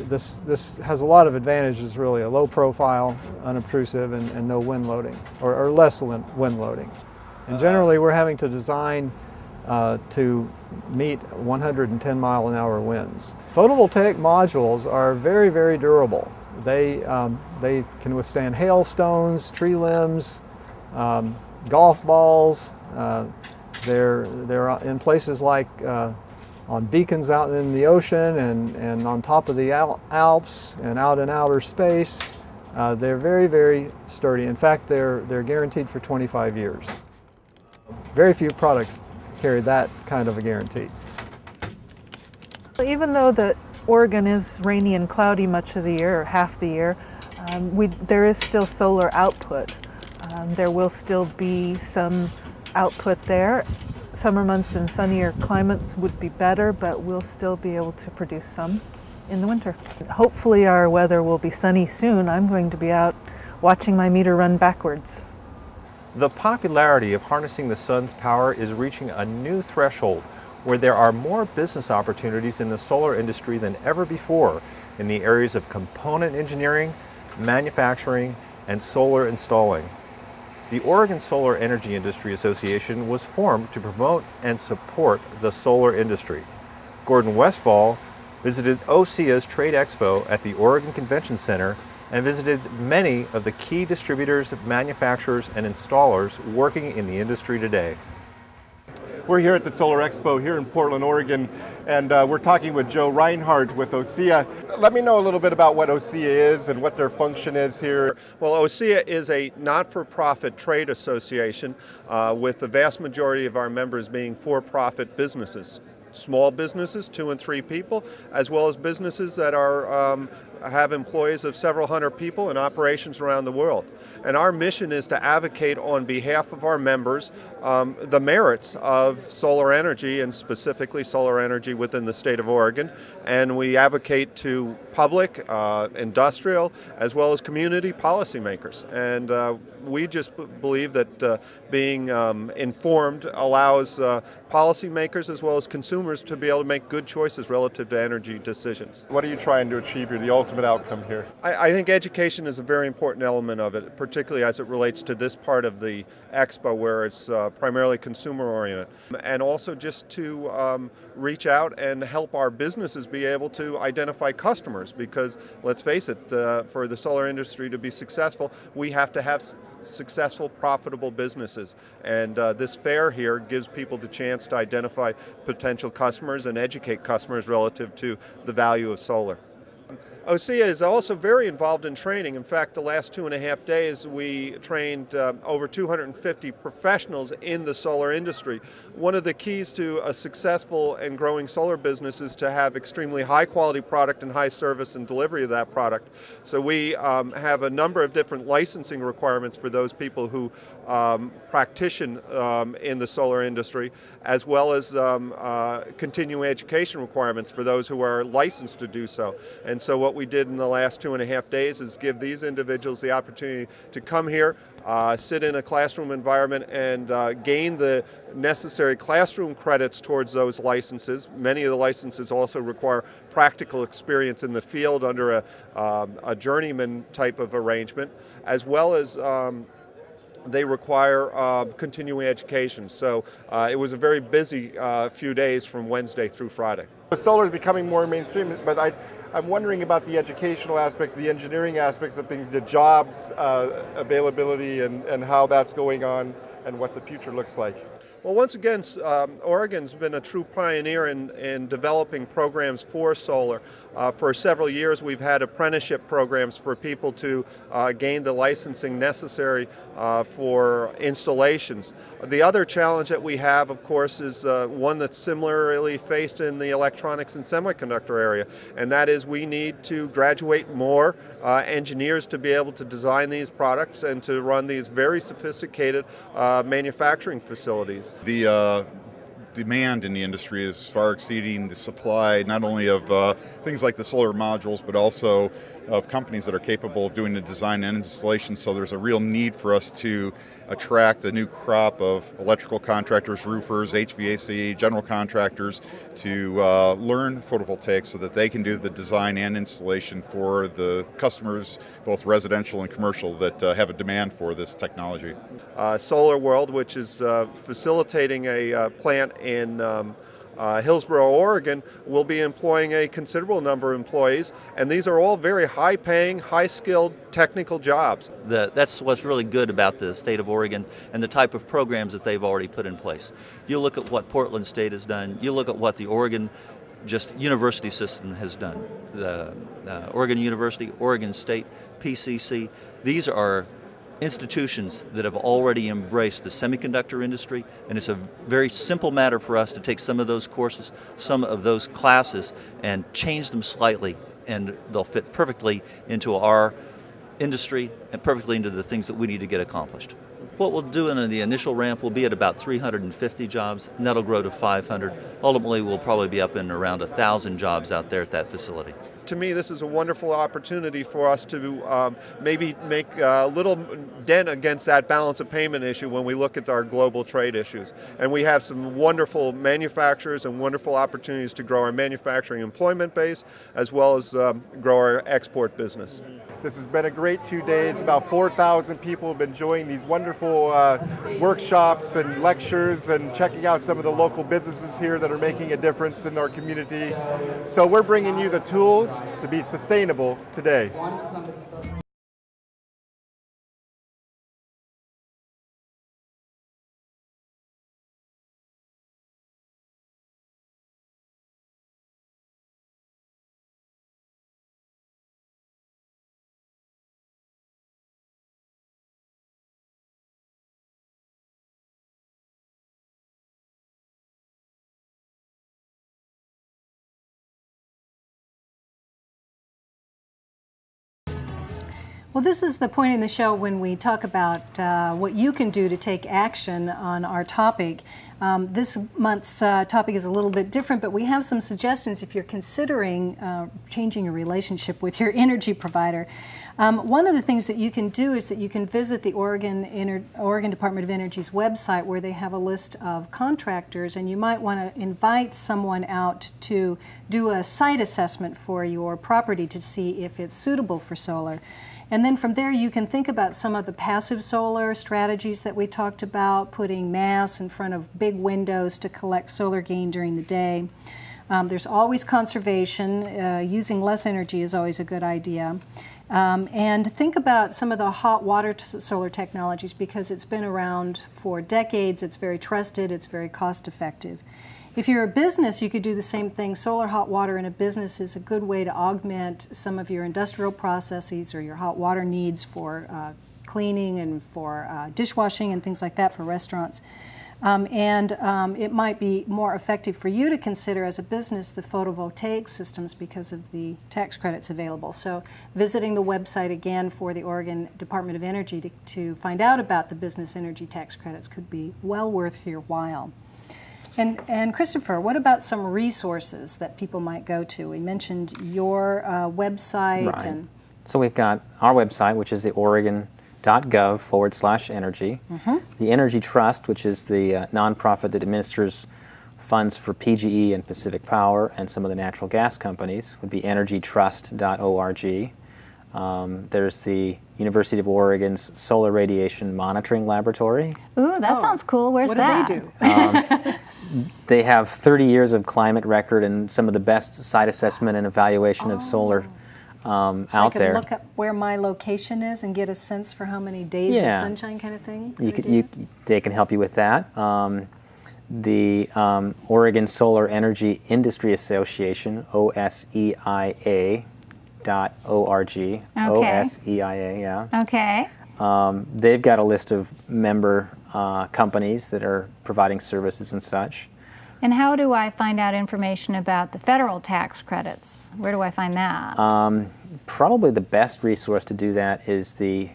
this has a lot of advantages. Really, a low profile, unobtrusive, and no wind loading, or less wind loading. And generally, we're having to design to meet 110-mile-an-hour winds. Photovoltaic modules are very, very durable. They can withstand hailstones, tree limbs, golf balls. They're in places like on beacons out in the ocean and on top of the Alps and out in outer space. They're very, very sturdy. In fact, they're guaranteed for 25 years. Very few products carry that kind of a guarantee. Even though Oregon is rainy and cloudy much of the year, or half the year, there is still solar output. There will still be some output there. Summer months and sunnier climates would be better, but we'll still be able to produce some in the winter. Hopefully our weather will be sunny soon. I'm going to be out watching my meter run backwards. The popularity of harnessing the sun's power is reaching a new threshold where there are more business opportunities in the solar industry than ever before in the areas of component engineering, manufacturing, and solar installing. The Oregon Solar Energy Industry Association was formed to promote and support the solar industry. Gordon Westfall visited OSEA's Trade Expo at the Oregon Convention Center and visited many of the key distributors, manufacturers, and installers working in the industry today. We're here at the Solar Expo here in Portland, Oregon, and we're talking with Joe Reinhardt with OSEA. Let me know a little bit about what OSEA is and what their function is here. Well, OSEA is a not-for-profit trade association with the vast majority of our members being for-profit businesses. Small businesses, 2 and 3 people, as well as businesses that have employees of several hundred people and operations around the world. And our mission is to advocate on behalf of our members the merits of solar energy, and specifically solar energy within the state of Oregon. And we advocate to public, industrial, as well as community policymakers. And we just believe that being informed allows policymakers as well as consumers to be able to make good choices relative to energy decisions. What are you trying to achieve here, the ultimate outcome here? I think education is a very important element of it, particularly as it relates to this part of the expo where it's primarily consumer oriented. And also just to reach out and help our businesses be able to identify customers, because let's face it, for the solar industry to be successful, we have to have successful, profitable businesses. And this fair here gives people the chance to identify potential customers and educate customers relative to the value of solar. OSEA is also very involved in training. In fact, the last 2.5 days we trained over 250 professionals in the solar industry. One of the keys to a successful and growing solar business is to have extremely high quality product and high service and delivery of that product. So we have a number of different licensing requirements for those people who practition in the solar industry, as well as continuing education requirements for those who are licensed to do so. And so what we did in the last 2.5 days is give these individuals the opportunity to come here, sit in a classroom environment, and gain the necessary classroom credits towards those licenses. Many of the licenses also require practical experience in the field under a journeyman type of arrangement, as well as they require continuing education. So it was a very busy few days from Wednesday through Friday. Solar is becoming more mainstream, but I'm wondering about the educational aspects, the engineering aspects of things, the jobs availability and how that's going on and what the future looks like. Well, once again, Oregon's been a true pioneer in developing programs for solar. For several years, we've had apprenticeship programs for people to gain the licensing necessary for installations. The other challenge that we have, of course, is one that's similarly faced in the electronics and semiconductor area, and that is we need to graduate more engineers to be able to design these products and to run these very sophisticated manufacturing facilities. The demand in the industry is far exceeding the supply, not only of things like the solar modules, but also of companies that are capable of doing the design and installation. So there's a real need for us to attract a new crop of electrical contractors, roofers, HVAC, general contractors to learn photovoltaics so that they can do the design and installation for the customers, both residential and commercial, that have a demand for this technology. Solar World, which is facilitating a plant in Hillsboro, Oregon, will be employing a considerable number of employees, and these are all very high-paying, high-skilled technical jobs. That's what's really good about the state of Oregon and the type of programs that they've already put in place. You look at what Portland State has done, you look at what the Oregon university system has done. The Oregon University, Oregon State, PCC, these are institutions that have already embraced the semiconductor industry, and it's a very simple matter for us to take some of those courses, some of those classes, and change them slightly, and they'll fit perfectly into our industry and perfectly into the things that we need to get accomplished. What we'll do in the initial ramp will be at about 350 jobs, and that'll grow to 500. Ultimately, we'll probably be up in around 1,000 jobs out there at that facility. To me, this is a wonderful opportunity for us to maybe make a little dent against that balance of payment issue when we look at our global trade issues. And we have some wonderful manufacturers and wonderful opportunities to grow our manufacturing employment base as well as grow our export business. This has been a great 2 days. About 4,000 people have been enjoying these wonderful workshops and lectures and checking out some of the local businesses here that are making a difference in our community. So we're bringing you the tools to be sustainable today. Well, this is the point in the show when we talk about what you can do to take action on our topic. This month's topic is a little bit different, but we have some suggestions if you're considering changing your relationship with your energy provider. One of the things that you can do is that you can visit the Oregon Department of Energy's website, where they have a list of contractors, and you might want to invite someone out to do a site assessment for your property to see if it's suitable for solar. And then from there you can think about some of the passive solar strategies that we talked about, putting masts in front of big windows to collect solar gain during the day. There's always conservation. Using less energy is always a good idea. And think about some of the hot water solar technologies, because it's been around for decades, it's very trusted, it's very cost effective. If you're a business, you could do the same thing. Solar hot water in a business is a good way to augment some of your industrial processes or your hot water needs for cleaning and for dishwashing and things like that for restaurants. It might be more effective for you to consider as a business the photovoltaic systems because of the tax credits available. So visiting the website again for the Oregon Department of Energy to find out about the business energy tax credits could be well worth your while. And Christopher, what about some resources that people might go to? We mentioned your website. Right. And so we've got our website, which is the oregon.gov/energy. The Energy Trust, which is the nonprofit that administers funds for PGE and Pacific Power and some of the natural gas companies, would be energytrust.org. There's the University of Oregon's Solar Radiation Monitoring Laboratory. Ooh, that sounds cool. Where's that? What do they do? They have 30 years of climate record and some of the best site assessment and evaluation of solar So out I could there. look up where my location is and get a sense for how many days of sunshine kind of thing? They can help you with that. The Oregon Solar Energy Industry Association, OSEIA.org. Okay. OSEIA, yeah. Okay. They've got a list of member companies that are providing services and such. And how do I find out information about the federal tax credits? Where do I find that? Probably the best resource to do that is the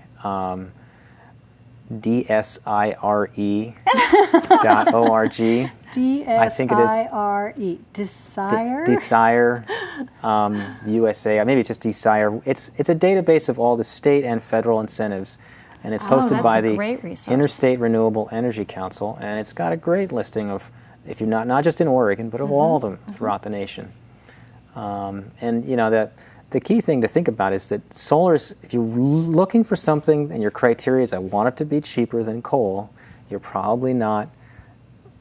DSIRE.org. I think it is DSIRE. Desire? Desire USA. Maybe it's just Desire. It's a database of all the state and federal incentives, and it's hosted by the Interstate Renewable Energy Council, and it's got a great listing of, if you're not just in Oregon, but of all of them throughout the nation. And you know that the key thing to think about is that solar's, if you're looking for something and your criteria is I want it to be cheaper than coal, you're probably not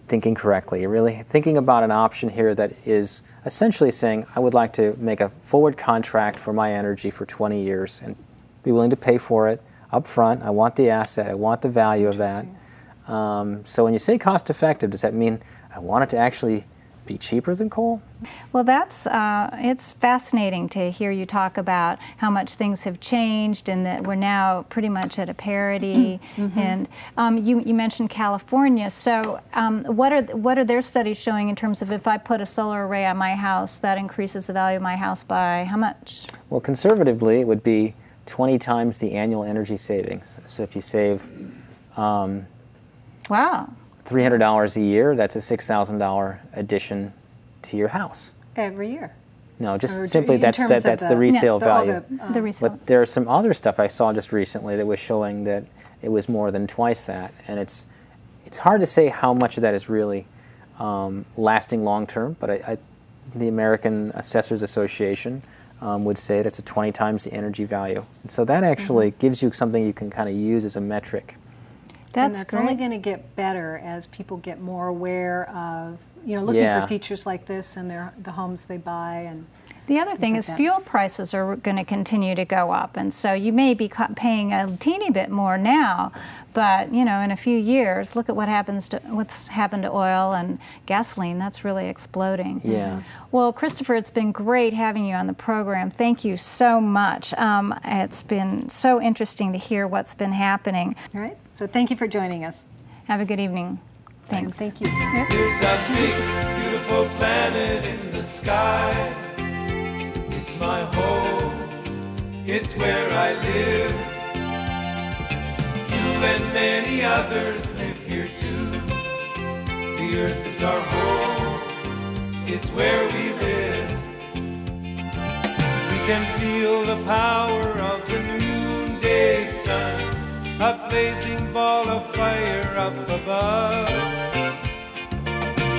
thinking correctly. You're really thinking about an option here that is essentially saying, I would like to make a forward contract for my energy for 20 years and be willing to pay for it up front. I want the asset. I want the value of that. So when you say cost effective, does that mean I want it to actually be cheaper than coal? Well, that's it's fascinating to hear you talk about how much things have changed and that we're now pretty much at a parity. And you mentioned California. So what are their studies showing in terms of if I put a solar array on my house, that increases the value of my house by how much? Well, conservatively, it would be 20 times the annual energy savings. So if you save wow. $300 a year, that's a $6,000 addition to your house. Every year? No, just simply that's the resale value. The resale. But there's some other stuff I saw just recently that was showing that it was more than twice that, and it's hard to say how much of that is really lasting long term. But the American Assessors Association would say that's a 20 times the energy value, and so that actually gives you something you can kind of use as a metric. That's only going to get better as people get more aware of, looking for features like this in the homes they buy. And the other thing is fuel prices are going to continue to go up, and so you may be paying a teeny bit more now, but in a few years, look at what's happened to oil and gasoline. That's really exploding. Yeah. Well, Christopher, it's been great having you on the program. Thank you so much. It's been so interesting to hear what's been happening. All right. So thank you for joining us. Have a good evening. Thanks. Thank you. There's a big, beautiful planet in the sky. It's my home. It's where I live. You and many others live here too. The earth is our home. It's where we live. We can feel the power of the noonday sun, a blazing ball of fire up above,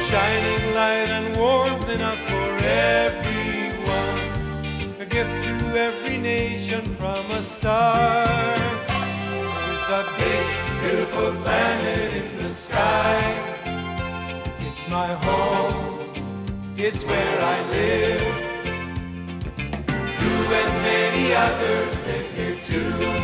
shining light and warmth enough for everyone, a gift to every nation from a star. There's a big, beautiful planet in the sky. It's my home, it's where I live. You and many others live here too.